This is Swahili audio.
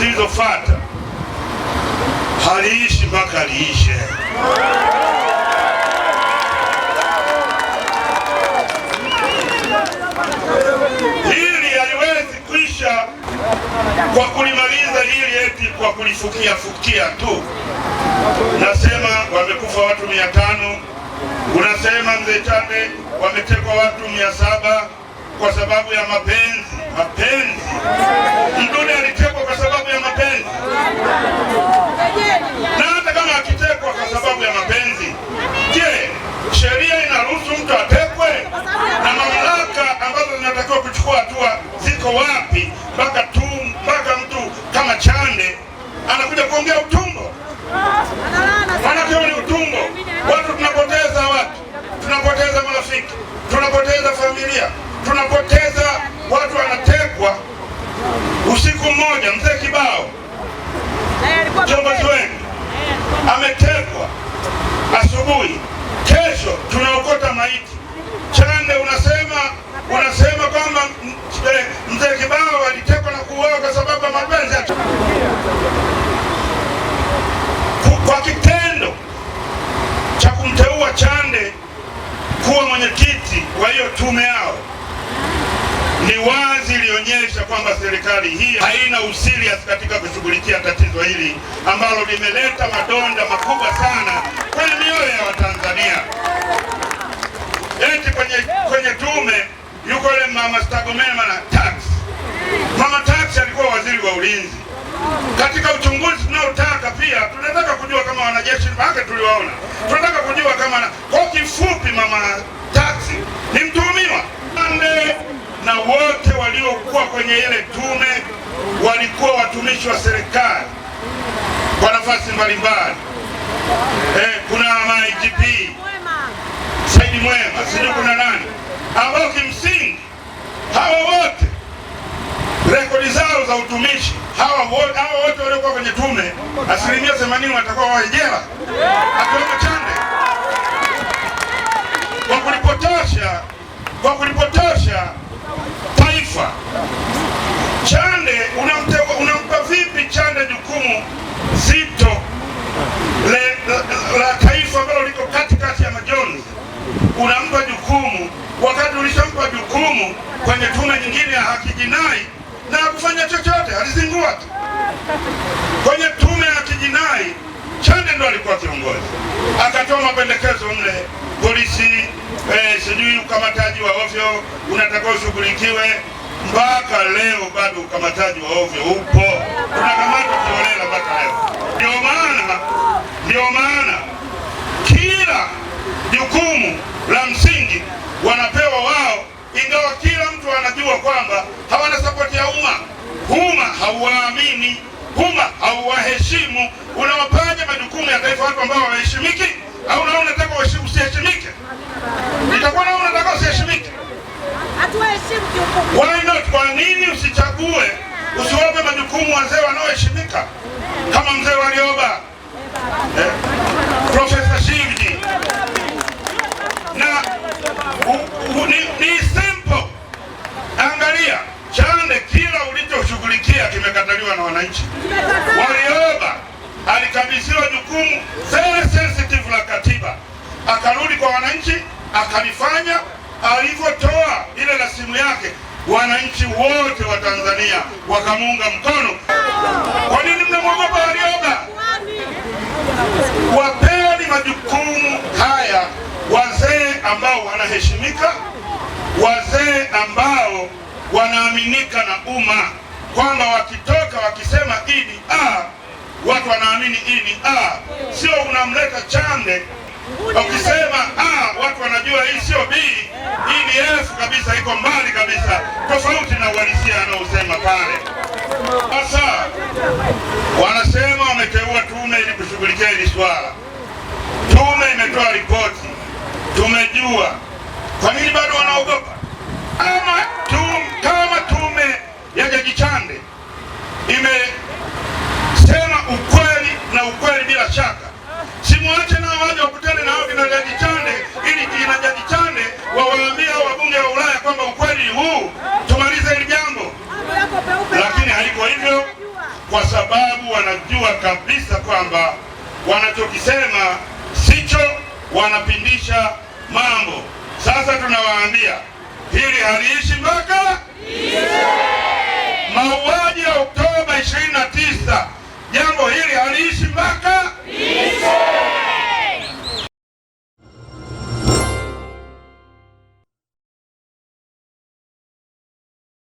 zilizofuata haliishi mpaka liishe. Hili haliwezi kuisha kwa kulimaliza hili eti kwa kulifukia tu. Nasema wamekufa watu 500, unasema mzee Chande wametekwa watu 700 kwa sababu ya mapenzi. Mdude alitekwa kwa sababu ya mapenzi, na hata kama akitekwa kwa sababu ya mapenzi, je, sheria inaruhusu mtu atekwe? Na mamlaka ambazo zinatakiwa kuchukua hatua ziko wapi mpaka mtu kama Chande anakuja kuongea utumbo? Maana ni utumbo. Watu tunapoteza, tunapoteza marafiki, tunapoteza familia, tunapoteza watu, wanatekwa. Usiku mmoja mzee Kibao kiongozi wenu ametekwa, asubuhi kesho tunaokota maiti. Chande unasema kwamba mzee Kibao alitekwa na kuuawa kwa sababu ya mapenzi. Kwa kitendo cha kumteua Chande kuwa mwenyekiti wa hiyo tume yao, ni wazi ilionyesha kwamba serikali hii haina usirias katika kushughulikia tatizo hili ambalo limeleta madonda makubwa sana kwenye mioyo ya Watanzania. Eti kwenye tume yuko yule Mama Stergomena Tax. Mama Tax alikuwa waziri wa ulinzi. Katika uchunguzi tunaotaka pia tunataka kujua kama wanajeshi wake tuliwaona, tunataka kujua kama kwa kifupi Mama Tax ni mtuhumiwa. Na wote waliokuwa kwenye ile tume walikuwa watumishi wa serikali kwa nafasi mbalimbali. Kuna IGP Saidi Mwema, sijui kuna nani, ambao kimsingi hawa wote rekodi zao za utumishi, hawa wote waliokuwa kwenye tume 80% watakuwa wajela, akiwemo Chande, kwa kulipotosha taifa. Chande unampa vipi Chande jukumu zito la taifa ambalo liko katikati ya majonzi? Unampa jukumu wakati ulishampa jukumu kwenye tume nyingine ya haki jinai na kufanya chochote, alizingua tu. Kwenye tume ya haki jinai Chande ndo alikuwa kiongozi, akatoa mapendekezo mle, polisi sijui ukamataji wa ovyo unatakiwa ushughulikiwe. Mpaka leo bado ukamataji wa ovyo upo, tunakamata kiolela mpaka leo. Ndio maana kila jukumu la msingi wanapewa wao, ingawa kila mtu anajua kwamba hawana sapoti ya umma hauwaamini, umma hauwaheshimu. Unawapaje majukumu ya taifa watu ambao hawaheshimiki? Au na unataka usiheshimike? Itakuwa na unataka usiheshimike? Why not? Kwa nini usiwape majukumu wazee wanaoheshimika kama mzee Warioba, Profesa Shivji? Na ni simple. Angalia Chande, kila ulichoshughulikia kimekataliwa na wananchi. Warioba alikabidhiwa jukumu very sensitive la katiba, akarudi kwa wananchi akalifanya. Alivyotoa ile rasimu yake, wananchi wote wa Tanzania wakamuunga mkono. Kwa nini mnamwogopa Warioba? Wapeni majukumu haya wazee ambao wanaheshimika, wazee ambao wanaaminika na umma, kwamba wakitoka wakisema ini watu wanaamini ini sio unamleta Chande ukisema watu wanajua hii sio B, hii ni F kabisa, iko mbali kabisa, tofauti na uhalisia anaosema pale. Sasa wanasema wameteua tume ili kushughulikia hili swala. Tume imetoa ripoti, tumejua. Kwa nini bado wanaogopa? Kama tume ya Jaji Chande imesema ukweli bila shaka, simwache na waje wakutane na hao kina Jaji Chande, ili kina Jaji Chande wawaambia wabunge wa Ulaya kwamba ukweli huu tumalize hili jambo. Lakini haiko hivyo. kwa sababu wanajua kabisa kwamba wanachokisema sicho, wanapindisha mambo. Sasa tunawaambia hili haliishi mpaka mauaji ya Oktoba 29, jambo hili haliishi mpaka